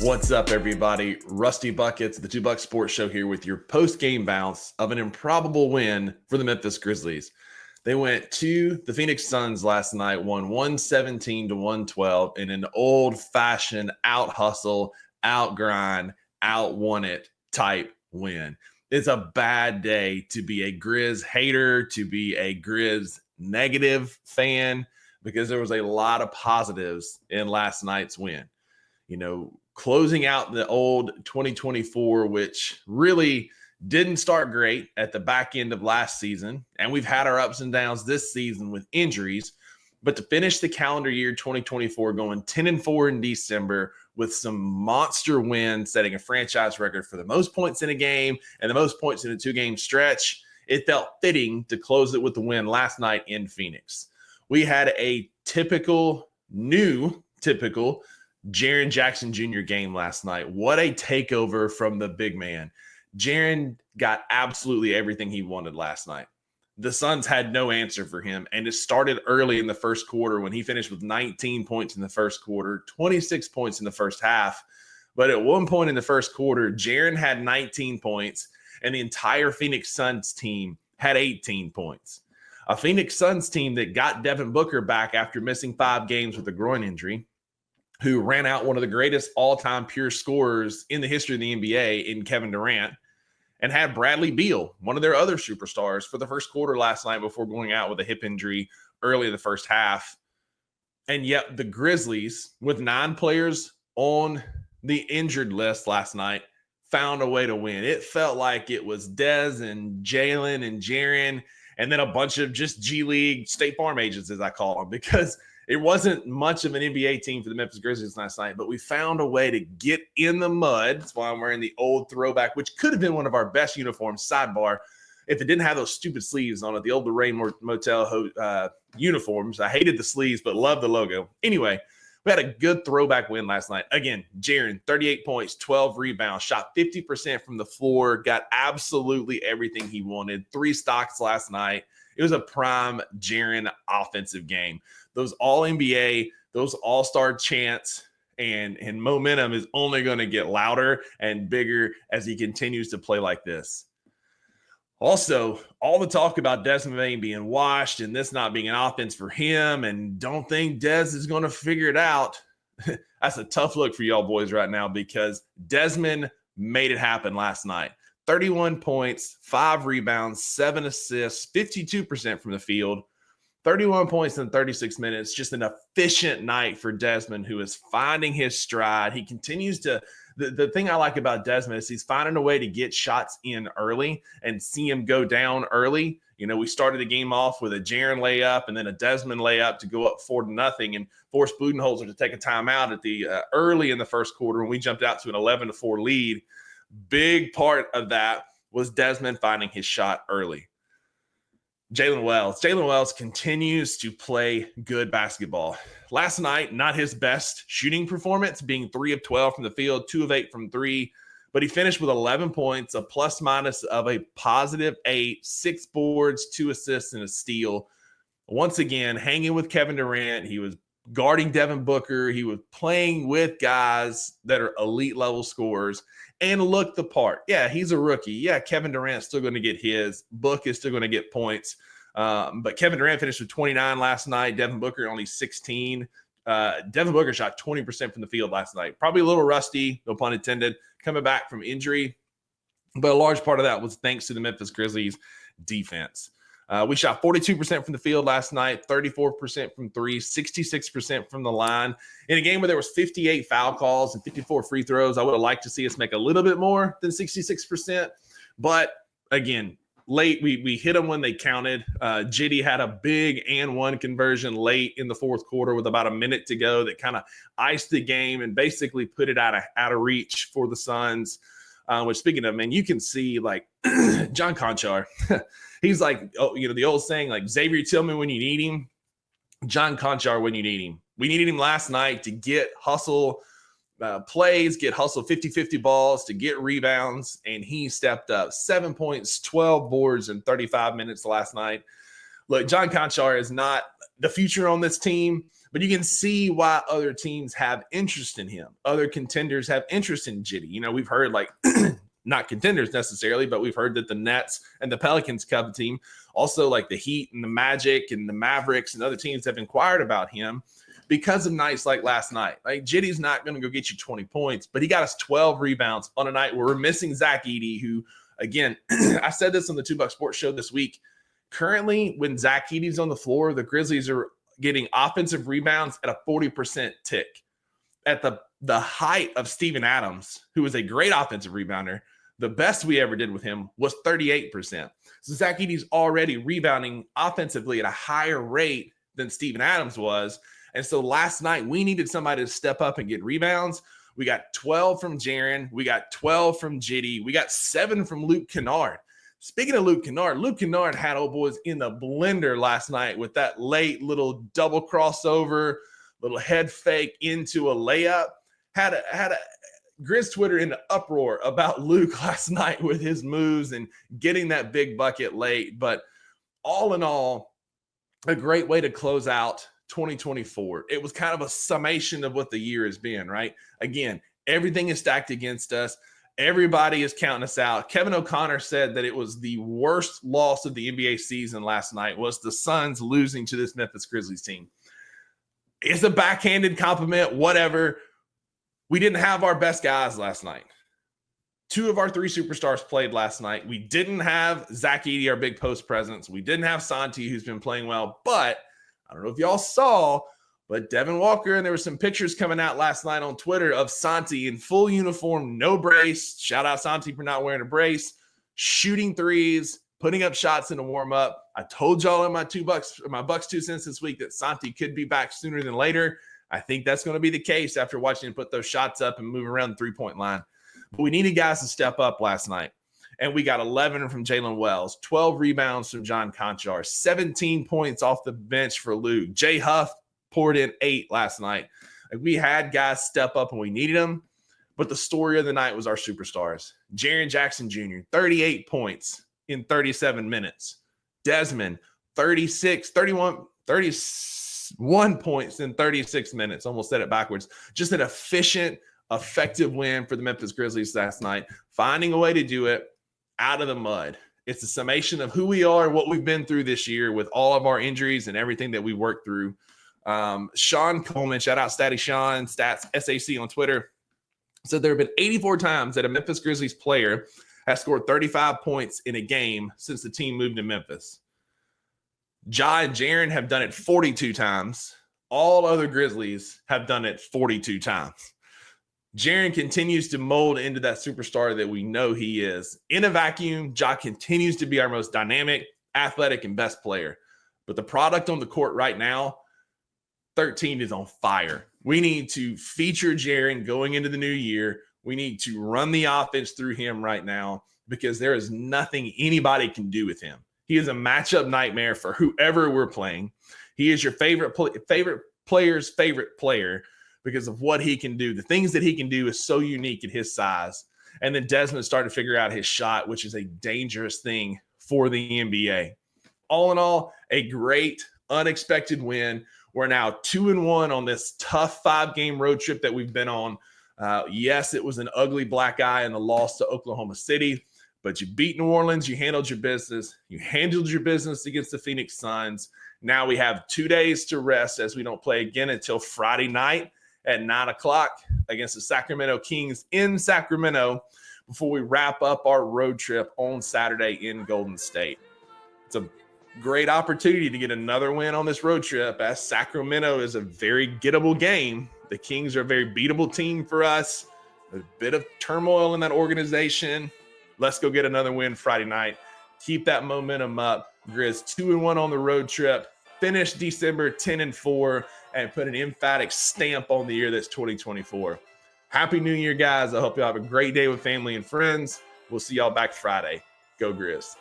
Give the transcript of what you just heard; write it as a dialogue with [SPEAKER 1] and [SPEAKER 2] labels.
[SPEAKER 1] What's up, everybody? Rusty Buckets, the 2 Buck Sports Show here with your post-game bounce of an improbable win for the Memphis Grizzlies. They went to the Phoenix Suns last night, won 117-112 in an old-fashioned out-hustle, out-grind, out-won-it type win. It's a bad day to be a Grizz hater, to be a Grizz negative fan, because there was a lot of positives in last night's win. You know, closing out the old 2024, which really didn't start great at the back end of last season. And we've had our ups and downs this season with injuries. But to finish the calendar year 2024 going 10-4 in December with some monster wins, setting a franchise record for the most points in a game and the most points in a 2-game stretch, it felt fitting to close it with the win last night in Phoenix. We had a typical Jaren Jackson Jr. game last night. What a takeover from the big man. Jaren got absolutely everything he wanted last night. The Suns had no answer for him, and it started early in the first quarter when he finished with 19 points in the first quarter, 26 points in the first half. But at one point in the first quarter, Jaren had 19 points, and the entire Phoenix Suns team had 18 points. A Phoenix Suns team that got Devin Booker back after missing 5 games with a groin injury, who ran out one of the greatest all-time pure scorers in the history of the NBA in Kevin Durant, and had Bradley Beal, one of their other superstars, for the first quarter last night before going out with a hip injury early in the first half. And yet the Grizzlies, with 9 players on the injured list last night, found a way to win. It felt like it was Dez and Jalen and Jaren, and then a bunch of just G League State Farm agents, as I call them, because it wasn't much of an NBA team for the Memphis Grizzlies last night, but we found a way to get in the mud. That's why I'm wearing the old throwback, which could have been one of our best uniforms, sidebar, if it didn't have those stupid sleeves on it, the old Lorraine Motel uniforms. I hated the sleeves, but loved the logo. Anyway, we had a good throwback win last night. Again, Jaren, 38 points, 12 rebounds, shot 50% from the floor, got absolutely everything he wanted. 3 stocks last night. It was a prime Jaren offensive game. Those all-NBA, those all-star chants and momentum is only going to get louder and bigger as he continues to play like this. Also, all the talk about Desmond Bane being washed and this not being an offense for him and don't think Dez is going to figure it out. That's a tough look for y'all boys right now because Desmond made it happen last night. 31 points, 5 rebounds, 7 assists, 52% from the field. 31 points in 36 minutes, just an efficient night for Desmond, who is finding his stride. He continues to – the thing I like about Desmond is he's finding a way to get shots in early and see him go down early. You know, we started the game off with a Jaren layup and then a Desmond layup to go up 4-0 and force Budenholzer to take a timeout at the early in the first quarter when we jumped out to an 11-4 lead. Big part of that was Desmond finding his shot early. Jalen Wells continues to play good basketball. Last night, not his best shooting performance, being 3 of 12 from the field, 2 of 8 from 3, but he finished with 11 points, a plus-minus of a positive 8, 6 boards, 2 assists, and a steal. Once again, hanging with Kevin Durant. He was guarding Devin Booker. He was playing with guys that are elite-level scorers and looked the part. Yeah, he's a rookie. Yeah, Kevin Durant's still going to get his. Book is still going to get points. But Kevin Durant finished with 29 last night. Devin Booker only 16. Devin Booker shot 20% from the field last night. Probably a little rusty, no pun intended, coming back from injury. But a large part of that was thanks to the Memphis Grizzlies defense. We shot 42% from the field last night, 34% from 3, 66% from the line. In a game where there was 58 foul calls and 54 free throws, I would have liked to see us make a little bit more than 66%. But again, late, we hit them when they counted. Jitty had a big and one conversion late in the fourth quarter with about a minute to go that kind of iced the game and basically put it out of reach for the Suns. Which, speaking of, man, you can see like John Conchar. He's like, the old saying, like, Xavier Tillman when you need him, John Conchar when you need him. We needed him last night to get hustle plays, get hustle 50-50 balls, to get rebounds, and he stepped up. 7 points, 12 boards in 35 minutes last night. Look, John Conchar is not the future on this team, But you can see why other teams have interest in him. Other contenders have interest in Jitty. You know, we've heard like not contenders necessarily, but we've heard that the Nets and the Pelicans cover team, also like the Heat and the Magic and the Mavericks and other teams have inquired about him because of nights like last night. Like Jitty's not going to go get you 20 points, but he got us 12 rebounds on a night where we're missing Zach Edey, who, again, I said this on the $2 Sports Show this week. Currently, when Zach Edey's on the floor, the Grizzlies are getting offensive rebounds at a 40% tick. At the height of Steven Adams, who was a great offensive rebounder, the best we ever did with him was 38%. So Zach Edey's already rebounding offensively at a higher rate than Steven Adams was. And so last night, we needed somebody to step up and get rebounds. We got 12 from Jaren. We got 12 from Jitty. We got 7 from Luke Kennard. Speaking of Luke Kennard had old boys in the blender last night with that late little double crossover, little head fake into a layup. Had a Grizz Twitter in an uproar about Luke last night with his moves and getting that big bucket late. But all in all, a great way to close out 2024. It was kind of a summation of what the year has been, right? Again, everything is stacked against us. Everybody is counting us out. Kevin O'Connor said that it was the worst loss of the NBA season last night was the Suns losing to this Memphis Grizzlies team. It's a backhanded compliment, whatever. We didn't have our best guys last night. 2 of our 3 superstars played last night. We didn't have Zach Edey, our big post presence. We didn't have Santi, who's been playing well. But I don't know if y'all saw, but Devin Walker, and there were some pictures coming out last night on Twitter of Santi in full uniform, no brace. Shout out Santi for not wearing a brace, shooting threes, putting up shots in the warm-up. I told y'all in my Bucks 2 cents this week that Santi could be back sooner than later. I think that's going to be the case after watching him put those shots up and move around the three-point line. But we needed guys to step up last night. And we got 11 from Jalen Wells, 12 rebounds from John Conchar, 17 points off the bench for Luke. Jay Huff poured in 8 last night. Like, we had guys step up when we needed them. But the story of the night was our superstars. Jaren Jackson Jr., 38 points in 37 minutes. Desmond, 31 points in 36 minutes. Almost said it backwards. Just an efficient, effective win for the Memphis Grizzlies last night. Finding a way to do it out of the mud. It's a summation of who we are, what we've been through this year with all of our injuries and everything that we worked through. Sean Coleman, shout out Statty Sean, Stats SAC on Twitter, said there have been 84 times that a Memphis Grizzlies player has scored 35 points in a game since the team moved to Memphis. Ja and Jaren have done it 42 times. All other Grizzlies have done it 42 times. Jaren continues to mold into that superstar that we know he is. In a vacuum, Ja continues to be our most dynamic, athletic, and best player. But the product on the court right now, 13 is on fire. We need to feature Jaren going into the new year. We need to run the offense through him right now because there is nothing anybody can do with him. He is a matchup nightmare for whoever we're playing. He is your favorite player's favorite player because of what he can do. The things that he can do is so unique at his size. And then Desmond started to figure out his shot, which is a dangerous thing for the NBA. All in all, a great, unexpected win. We're now 2-1 on this tough 5-game road trip that we've been on. Yes, it was an ugly black eye in the loss to Oklahoma City, but you beat New Orleans. You handled your business. You handled your business against the Phoenix Suns. Now we have 2 days to rest as we don't play again until Friday night at 9 o'clock against the Sacramento Kings in Sacramento before we wrap up our road trip on Saturday in Golden State. It's a great opportunity to get another win on this road trip as Sacramento is a very gettable game. The Kings are a very beatable team for us. A bit of turmoil in that organization. Let's go get another win Friday night. Keep that momentum up. Grizz 2-1 on the road trip. Finish December 10-4 and put an emphatic stamp on the year that's 2024. Happy New Year, guys. I hope you have a great day with family and friends. We'll see y'all back Friday. Go Grizz.